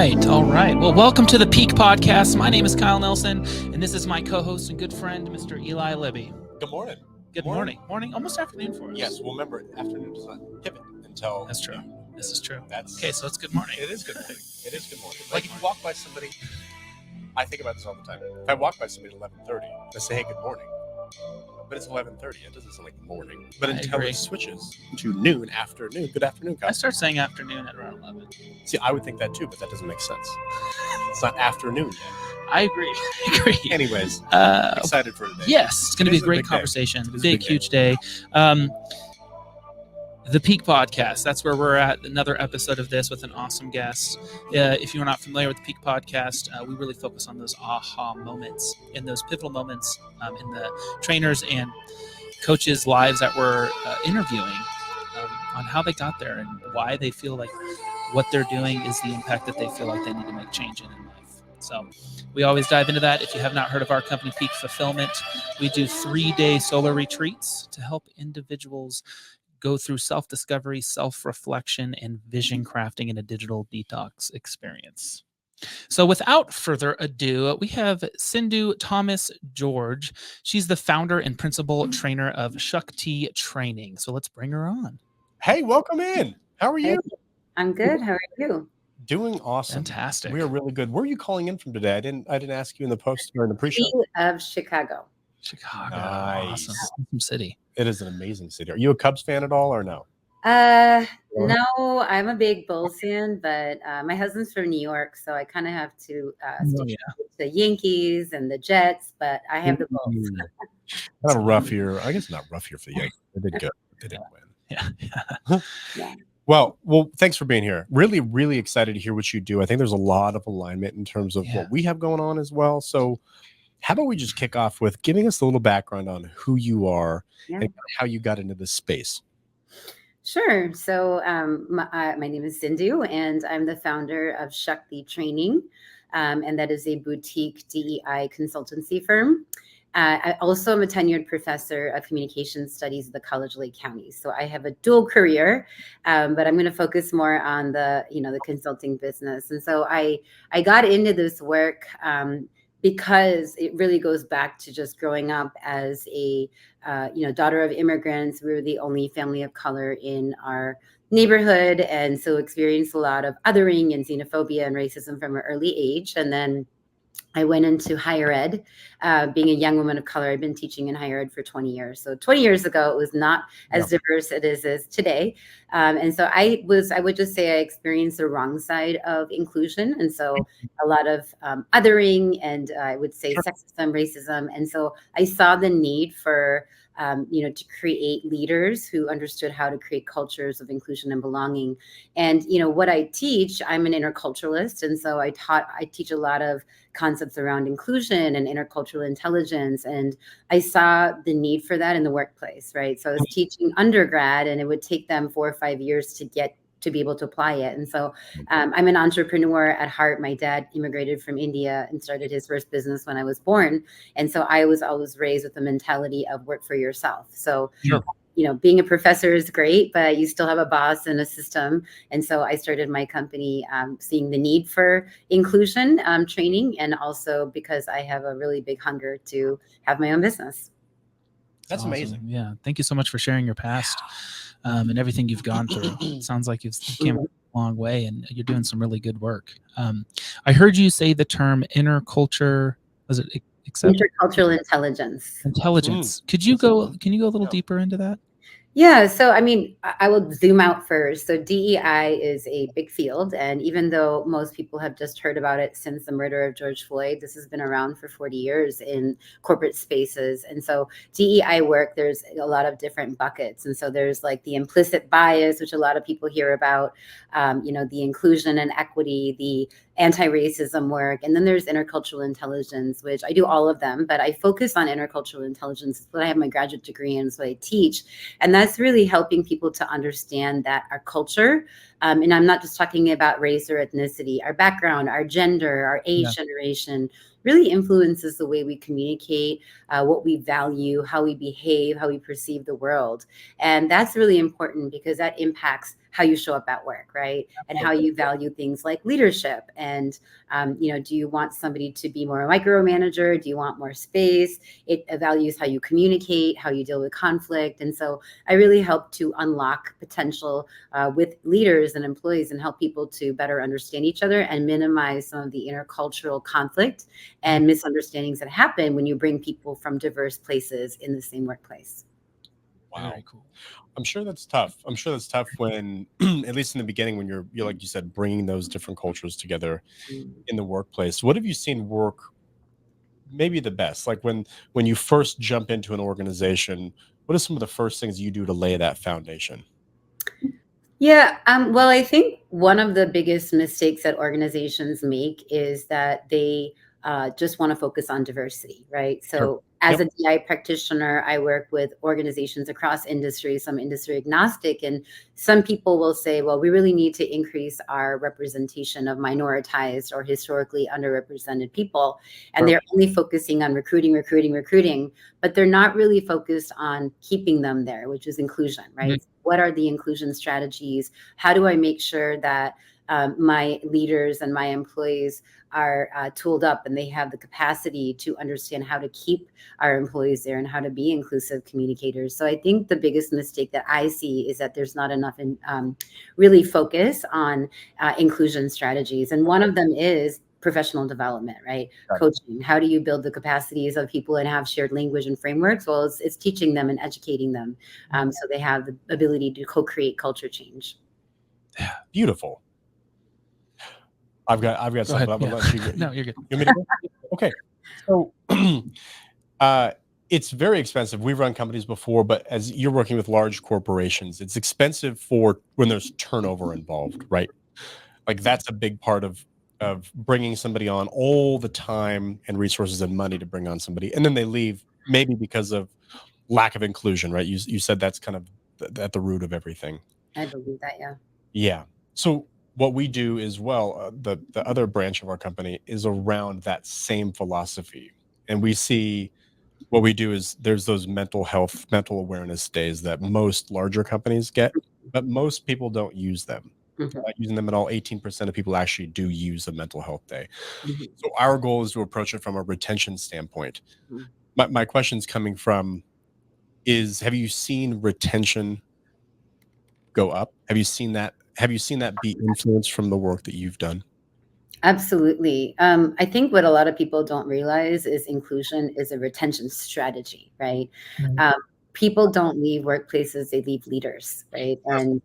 right. All right. Well, welcome to the Peak Podcast. My name is Kyle Nelson, and this is my co-host and good friend, Mr. Eli Libby. Good morning. Good morning. Morning, almost afternoon for us. Yes, well, remember, afternoon does not pivot until... That's true. This is true. That's okay, so it's good morning. It is good morning. It is good morning. Like, if you walk by somebody, I think about this all the time. If I walk by somebody at 11:30, I say, hey, good morning. But it's 11:30. It doesn't sound like morning. But until it switches to noon, afternoon. Good afternoon, guys. I start saying afternoon at around 11. See, I would think that too, but that doesn't make sense. It's not afternoon yet. I agree. Anyways, excited for today. Yes, it's going to be a great conversation. Big, huge day. The Peak Podcast, that's where we're at. Another episode of this with an awesome guest. If you're not familiar with the Peak Podcast, we really focus on those aha moments and those pivotal moments in the trainers and coaches' lives that we're interviewing on how they got there and why they feel like what they're doing is the impact that they feel like they need to make change in life. So we always dive into that. If you have not heard of our company, Peak Fulfillment, we do 3-day solar retreats to help individuals go through self-discovery, self-reflection, and vision crafting in a digital detox experience. So without further ado, we have Sindhu Thomas George. She's the founder and principal trainer of Shakti Training. So let's bring her on. Hey, welcome in. How are you? I'm good. How are you? Doing awesome. Fantastic. We are really good. Where are you calling in from today? I didn't ask you in the post or in the pre-show. Of Chicago. Chicago. Nice. Awesome city. It is an amazing city. Are you a Cubs fan at all or no? No, I'm a big Bulls fan, but my husband's from New York, so I kind of have to stick to the Yankees and the Jets, but I have the Bulls. Not a rough year. I guess not rough year for the Yankees. They did good. They didn't win. Yeah. Well, thanks for being here. Really, really excited to hear what you do. I think there's a lot of alignment in terms of what we have going on as well. So how about we just kick off with giving us a little background on who you are and how you got into this space? Sure. So my name is Sindhu, and I'm the founder of Shakti Training, and that is a boutique DEI consultancy firm. I also am a tenured professor of communication studies at the College Lake County. So I have a dual career, but I'm going to focus more on the consulting business. And so I got into this work because it really goes back to just growing up as a daughter of immigrants. We were the only family of color in our neighborhood, and so experienced a lot of othering and xenophobia and racism from an early age. And then I went into higher ed, being a young woman of color. I've been teaching in higher ed for 20 years. So 20 years ago, it was not as diverse as today. And so I would just say I experienced the wrong side of inclusion. And so a lot of othering and I would say sexism, racism. And so I saw the need for to create leaders who understood how to create cultures of inclusion and belonging. And, what I teach, I'm an interculturalist. And so I teach a lot of concepts around inclusion and intercultural intelligence. And I saw the need for that in the workplace, right? So I was teaching undergrad, and it would take them 4 or 5 years to be able to apply it. And so I'm an entrepreneur at heart. My dad immigrated from India and started his first business when I was born. And so I was always raised with the mentality of work for yourself. So, being a professor is great, but you still have a boss and a system. And so I started my company seeing the need for inclusion training, and also because I have a really big hunger to have my own business. That's awesome. Amazing. Yeah. Thank you so much for sharing your past. And everything you've gone through. It sounds like you've came a long way, and you're doing some really good work. I heard you say the term interculture. Was it intercultural intelligence? Can you go a little deeper into that? Yeah. So, I will zoom out first. So DEI is a big field. And even though most people have just heard about it since the murder of George Floyd, this has been around for 40 years in corporate spaces. And so DEI work, there's a lot of different buckets. And so there's like the implicit bias, which a lot of people hear about, the inclusion and equity, the anti-racism work. And then there's intercultural intelligence, which I do all of them, but I focus on intercultural intelligence. It's what I have my graduate degree in, it's what I teach. And that's really helping people to understand that our culture, and I'm not just talking about race or ethnicity, our background, our gender, our age generation really influences the way we communicate, what we value, how we behave, how we perceive the world. And that's really important because that impacts how you show up at work, right? And how you value things like leadership. And, do you want somebody to be more a micromanager? Do you want more space? It values how you communicate, how you deal with conflict. And so I really help to unlock potential with leaders and employees and help people to better understand each other and minimize some of the intercultural conflict and misunderstandings that happen when you bring people from diverse places in the same workplace. Wow. Very cool. I'm sure that's tough. I'm sure that's tough when, at least in the beginning, when you're like you said, bringing those different cultures together in the workplace. What have you seen work maybe the best? Like when you first jump into an organization, what are some of the first things you do to lay that foundation? Yeah, well, I think one of the biggest mistakes that organizations make is that they just want to focus on diversity, right? So, Sure. as a DI practitioner, I work with organizations across industries, some industry agnostic, and some people will say, well, we really need to increase our representation of minoritized or historically underrepresented people. And Sure. they're only focusing on recruiting, but they're not really focused on keeping them there, which is inclusion, right? Mhm. What are the inclusion strategies? How do I make sure that my leaders and my employees are tooled up and they have the capacity to understand how to keep our employees there and how to be inclusive communicators? So I think the biggest mistake that I see is that there's not enough really focus on inclusion strategies. And one of them is professional development, right? Coaching. How do you build the capacities of people and have shared language and frameworks? Well, it's teaching them and educating them so they have the ability to co-create culture change. Yeah, beautiful. I've got something. I'm gonna let you go. No, you're good. You want me to go? Okay. So it's very expensive. We've run companies before, but as you're working with large corporations, it's expensive for when there's turnover involved, right? Like that's a big part of bringing somebody on, all the time and resources and money to bring on somebody, and then they leave maybe because of lack of inclusion, right? You said that's kind of at the root of everything. I believe that, yeah. Yeah. So what we do as well, the other branch of our company is around that same philosophy, and we see what we do is there's those mental health, mental awareness days that most larger companies get, but most people don't use them. Not using them at all. 18% of people actually do use a mental health day. So our goal is to approach it from a retention standpoint. My question's coming from is, have you seen retention go up? Have you seen that be influenced from the work that you've done? Absolutely. I think what a lot of people don't realize is inclusion is a retention strategy, right? People don't leave workplaces, they leave leaders, right? And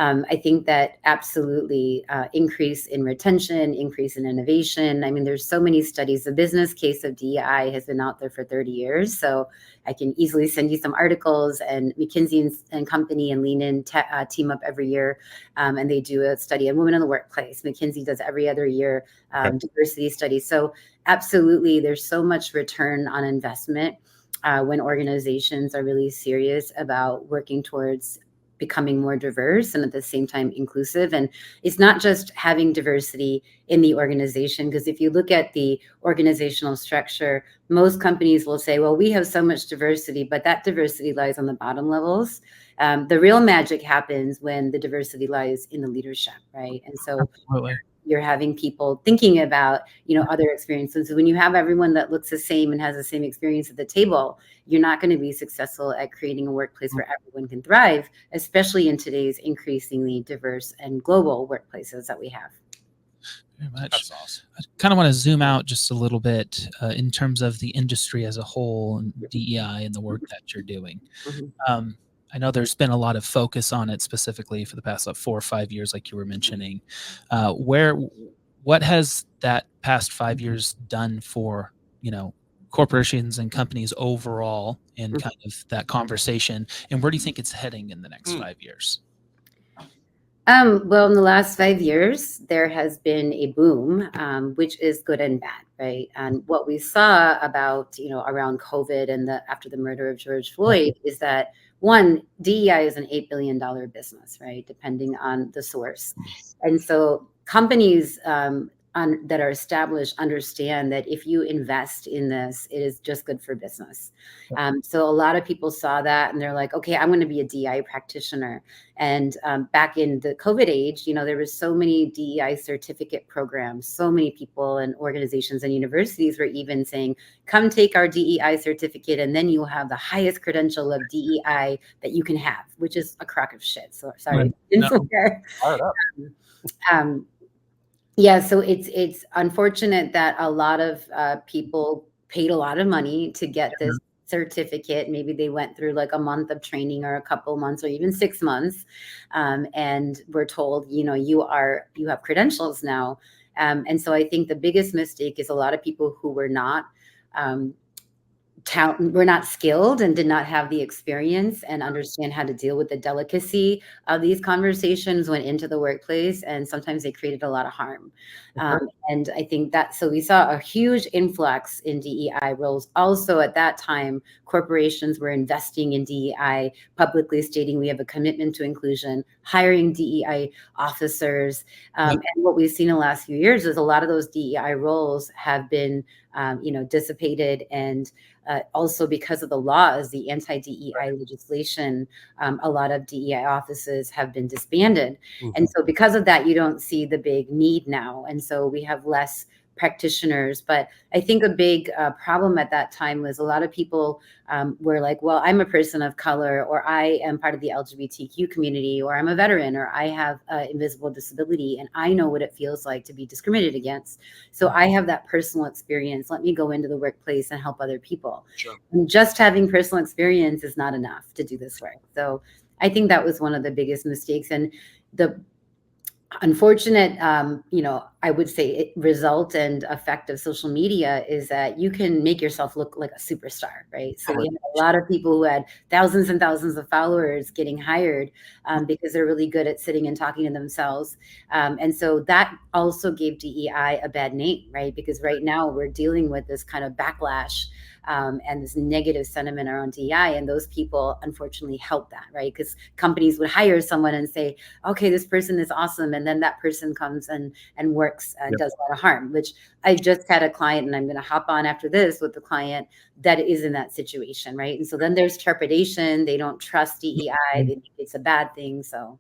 I think that absolutely increase in retention, increase in innovation. I mean, there's so many studies. The business case of DEI has been out there for 30 years. So I can easily send you some articles, and McKinsey and Company and Lean In team up every year. And they do a study on women in the workplace. McKinsey does every other year diversity studies. So absolutely, there's so much return on investment when organizations are really serious about working towards becoming more diverse and at the same time inclusive. And it's not just having diversity in the organization, because if you look at the organizational structure, most companies will say, well, we have so much diversity, but that diversity lies on the bottom levels. The real magic happens when the diversity lies in the leadership, right? And so Absolutely. You're having people thinking about, other experiences. When you have everyone that looks the same and has the same experience at the table, you're not going to be successful at creating a workplace where everyone can thrive, especially in today's increasingly diverse and global workplaces that we have. Very much. That's awesome. I kind of want to zoom out just a little bit in terms of the industry as a whole and DEI and the work that you're doing. I know there's been a lot of focus on it specifically for the past 4 or 5 years, like you were mentioning. What has that past 5 years done for, corporations and companies overall in kind of that conversation? And where do you think it's heading in the next 5 years? Well, in the last 5 years, there has been a boom, which is good and bad, right? And what we saw about, around COVID and after the murder of George Floyd is that, one, DEI is an $8 billion business, right? Depending on the source. And so companies that are established understand that if you invest in this, it is just good for business. So a lot of people saw that and they're like, okay, I'm going to be a DEI practitioner. And back in the COVID age, there was so many DEI certificate programs, so many people and organizations and universities were even saying, come take our DEI certificate and then you'll have the highest credential of DEI that you can have, which is a crock of shit. So sorry. No. Yeah, so it's unfortunate that a lot of people paid a lot of money to get this certificate. Maybe they went through like a month of training or a couple months or even 6 months, and we're told, you have credentials now. And so I think the biggest mistake is a lot of people who were not were not skilled and did not have the experience and understand how to deal with the delicacy of these conversations went into the workplace, and sometimes they created a lot of harm. And I think so we saw a huge influx in DEI roles. Also at that time, corporations were investing in DEI, publicly stating we have a commitment to inclusion, hiring DEI officers. And what we've seen in the last few years is a lot of those DEI roles have been dissipated, and also because of the laws, the anti-DEI legislation, a lot of DEI offices have been disbanded. And so because of that, you don't see the big need now. And so we have less practitioners. But I think a big problem at that time was a lot of people were like, well, I'm a person of color, or I am part of the LGBTQ community, or I'm a veteran, or I have invisible disability, and I know what it feels like to be discriminated against. So I have that personal experience. Let me go into the workplace and help other people. Sure. And just having personal experience is not enough to do this work. So I think that was one of the biggest mistakes. And the unfortunate, I would say result and effect of social media is that you can make yourself look like a superstar, right? So we have a lot of people who had thousands and thousands of followers getting hired because they're really good at sitting and talking to themselves. And so that also gave DEI a bad name, right? Because right now we're dealing with this kind of backlash and this negative sentiment around DEI, and those people unfortunately help that, right? Because companies would hire someone and say, okay, this person is awesome, and then that person comes and works and does a lot of harm, which I just had a client, and I'm going to hop on after this with the client that is in that situation, right? And so then there's trepidation. They don't trust DEI. They think it's a bad thing. So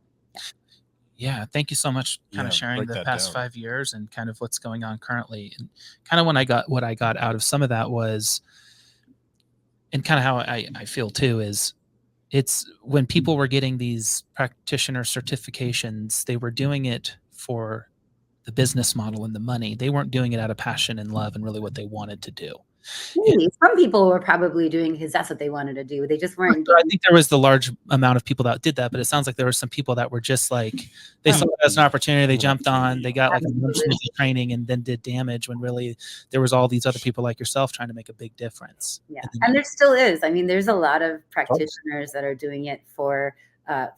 yeah, thank you so much kind of sharing the past 5 years and kind of what's going on currently. And kind of what I got out of some of that was, and kind of how I feel too, is it's when people were getting these practitioner certifications, they were doing it for the business model and the money. They weren't doing it out of passion and love and really what they wanted to do. Maybe. Some people were probably doing because that's what they wanted to do. They just weren't. I think there was the large amount of people that did that, but it sounds like there were some people that were just like, they saw it as an opportunity, they jumped on, they got like a training and then did damage, when really there was all these other people like yourself trying to make a big difference. Yeah, and there still is. I mean, there's a lot of practitioners that are doing it for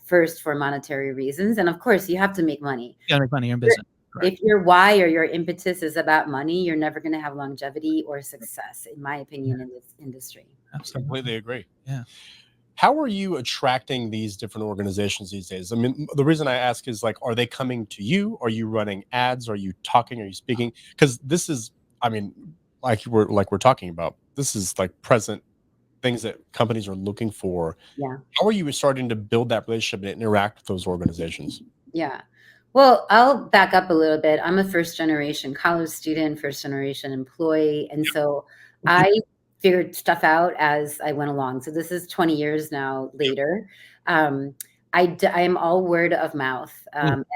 first for monetary reasons, and of course, you have to make money. You gotta make money in business. Right. If your why or your impetus is about money, you're never going to have longevity or success, in my opinion, in this industry. Absolutely. Completely agree. Yeah. How are you attracting these different organizations these days? I mean, the reason I ask is, like, are they coming to you? Are you running ads? Are you talking? Are you speaking? Because this is, I mean, like we're talking about, this is like present things that companies are looking for. Yeah. How are you starting to build that relationship and interact with those organizations? Yeah. Well, I'll back up a little bit. I'm a first generation college student, first generation employee. And so I figured stuff out as I went along. So this is 20 years now later. I am all word of mouth. And,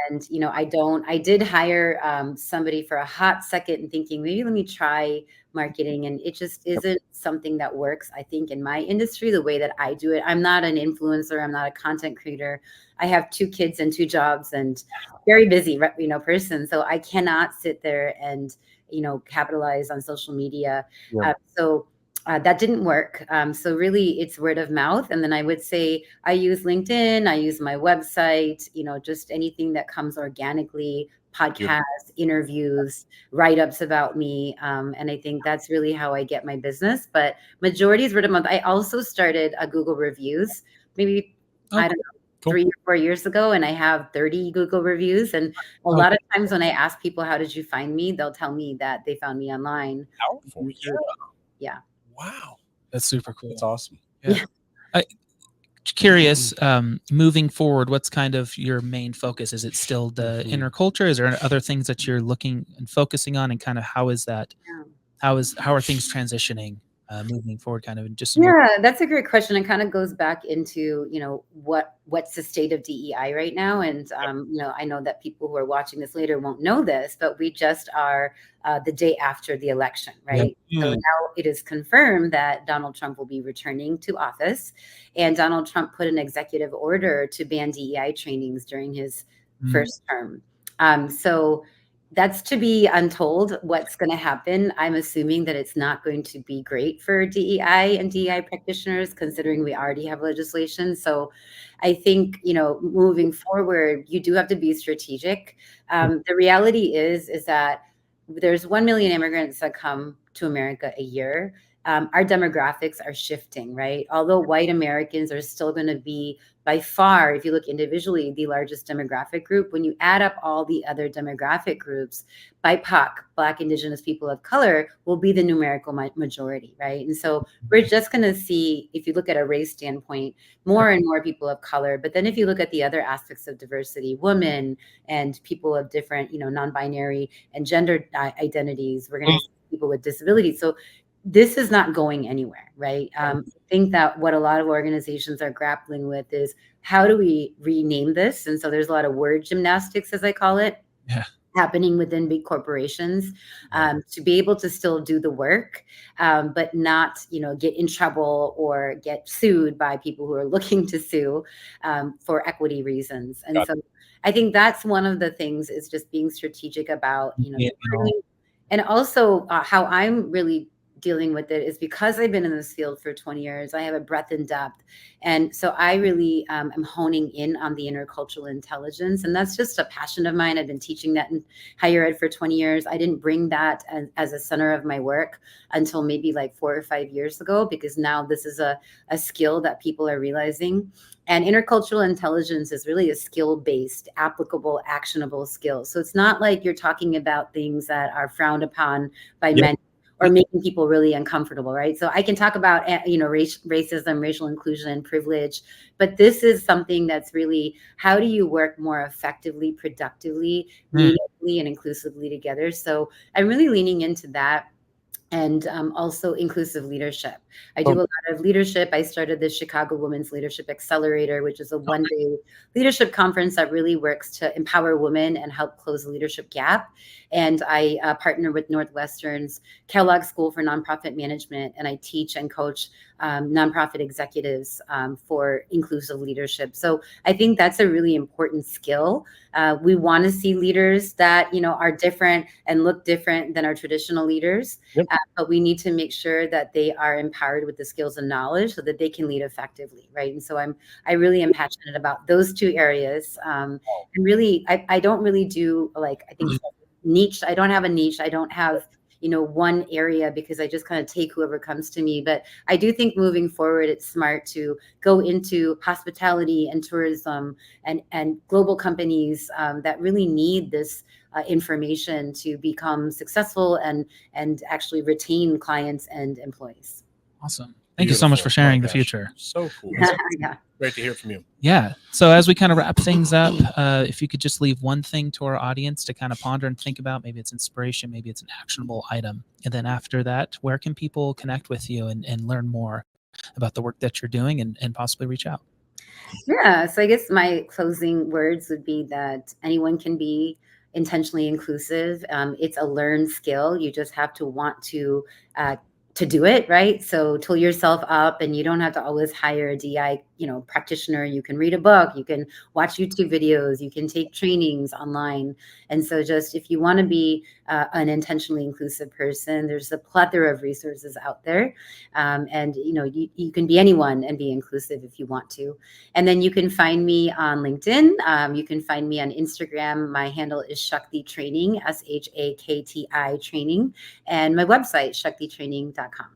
I did hire somebody for a hot second and thinking, maybe let me try marketing. And it just isn't something that works, I think, in my industry, the way that I do it. I'm not an influencer. I'm not a content creator. I have 2 kids and 2 jobs and very busy, person. So I cannot sit there and, capitalize on social media. Yeah. That didn't work. So really it's word of mouth. And then I would say I use LinkedIn, I use my website, just anything that comes organically, podcasts, interviews, write-ups about me. And I think that's really how I get my business. But majority is word of mouth. I also started a Google reviews, maybe, I don't know, Cool. 3 or 4 years ago, and I have 30 Google reviews. And a lot of times when I ask people, how did you find me? They'll tell me that they found me online. Powerful. Yeah. Wow. That's super cool. That's awesome. Yeah. Curious, moving forward, what's kind of your main focus? Is it still the inner culture? Is there other things that you're looking and focusing on, and kind of how is that? How are things transitioning moving forward? Kind of just That's a great question. It kind of goes back into, what's the state of DEI right now. And, I know that people who are watching this later won't know this, but we just are the day after the election, right? So now it is confirmed that Donald Trump will be returning to office, and Donald Trump put an executive order to ban DEI trainings during his first term. So that's to be untold what's going to happen. I'm assuming that it's not going to be great for DEI and DEI practitioners, considering we already have legislation. So I think, moving forward, you do have to be strategic. The reality is that there's 1 million immigrants that come to America a year. Our demographics are shifting, right? Although white Americans are still going to be, by far, if you look individually, the largest demographic group, when you add up all the other demographic groups, BIPOC, Black, Indigenous people of color, will be the numerical majority, right? And so we're just going to see, if you look at a race standpoint, more and more people of color. But then if you look at the other aspects of diversity, women and people of different, non-binary and gender identities, we're going to see people with disabilities. So this is not going anywhere, right? I think that what a lot of organizations are grappling with is, how do we rename this? And so there's a lot of word gymnastics, as I call it, happening within big corporations, to be able to still do the work, but not, get in trouble or get sued by people who are looking to sue for equity reasons. And so I think that's one of the things, is just being strategic about, and also how I'm really dealing with it is because I've been in this field for 20 years, I have a breadth and depth. And so I really am honing in on the intercultural intelligence. And that's just a passion of mine. I've been teaching that in higher ed for 20 years. I didn't bring that as a center of my work until maybe like 4 or 5 years ago, because now this is a skill that people are realizing. And intercultural intelligence is really a skill-based, applicable, actionable skill. So it's not like you're talking about things that are frowned upon by men, or making people really uncomfortable, right? So I can talk about, racism, racial inclusion, and privilege, but this is something that's really, how do you work more effectively, productively, meaningfully, and inclusively together? So I'm really leaning into that. And also inclusive leadership. I do a lot of leadership. I started the Chicago Women's Leadership Accelerator, which is a one-day leadership conference that really works to empower women and help close the leadership gap. And I partner with Northwestern's Kellogg School for Nonprofit Management, and I teach and coach nonprofit executives for inclusive leadership. So I think that's a really important skill. We want to see leaders that, are different and look different than our traditional leaders. But we need to make sure that they are empowered with the skills and knowledge so that they can lead effectively, right? And so I really am passionate about those two areas. And really, I don't really do, I think niche. I don't have a niche. I don't have, one area, because I just kind of take whoever comes to me. But I do think moving forward, it's smart to go into hospitality and tourism and global companies that really need this information to become successful and actually retain clients and employees. Awesome. Thank you so much for sharing the future. So cool. Great to hear from you. Yeah. So as we kind of wrap things up, if you could just leave one thing to our audience to kind of ponder and think about, maybe it's inspiration, maybe it's an actionable item. And then after that, where can people connect with you and learn more about the work that you're doing and possibly reach out? Yeah. So I guess my closing words would be that anyone can be intentionally inclusive. It's a learned skill. You just have to want to do it, right? So tool yourself up, and you don't have to always hire a DI, practitioner. You can read a book, you can watch YouTube videos, you can take trainings online. And so just, if you want to be an intentionally inclusive person, there's a plethora of resources out there. And, you can be anyone and be inclusive if you want to. And then you can find me on LinkedIn. You can find me on Instagram. My handle is Shakti Training, SHAKTI Training, and my website, shaktitraining.com.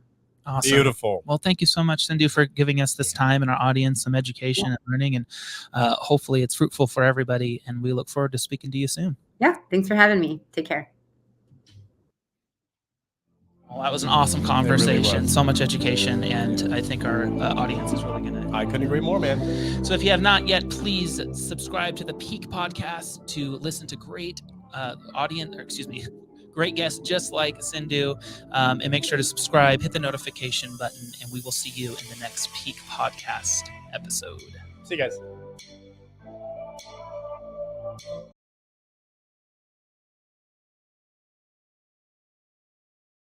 Awesome. Beautiful. Well, thank you so much, Sindhu, for giving us this time and our audience some education and learning, and hopefully it's fruitful for everybody. And we look forward to speaking to you soon. Yeah, thanks for having me. Take care. Well, that was an awesome conversation. So much education, and I think our audience is really going to. I couldn't agree more, man. So if you have not yet, please subscribe to the Peak Podcast to listen to great great guests just like Sindhu, and make sure to subscribe, hit the notification button, and we will see you in the next Peak Podcast episode. See you guys.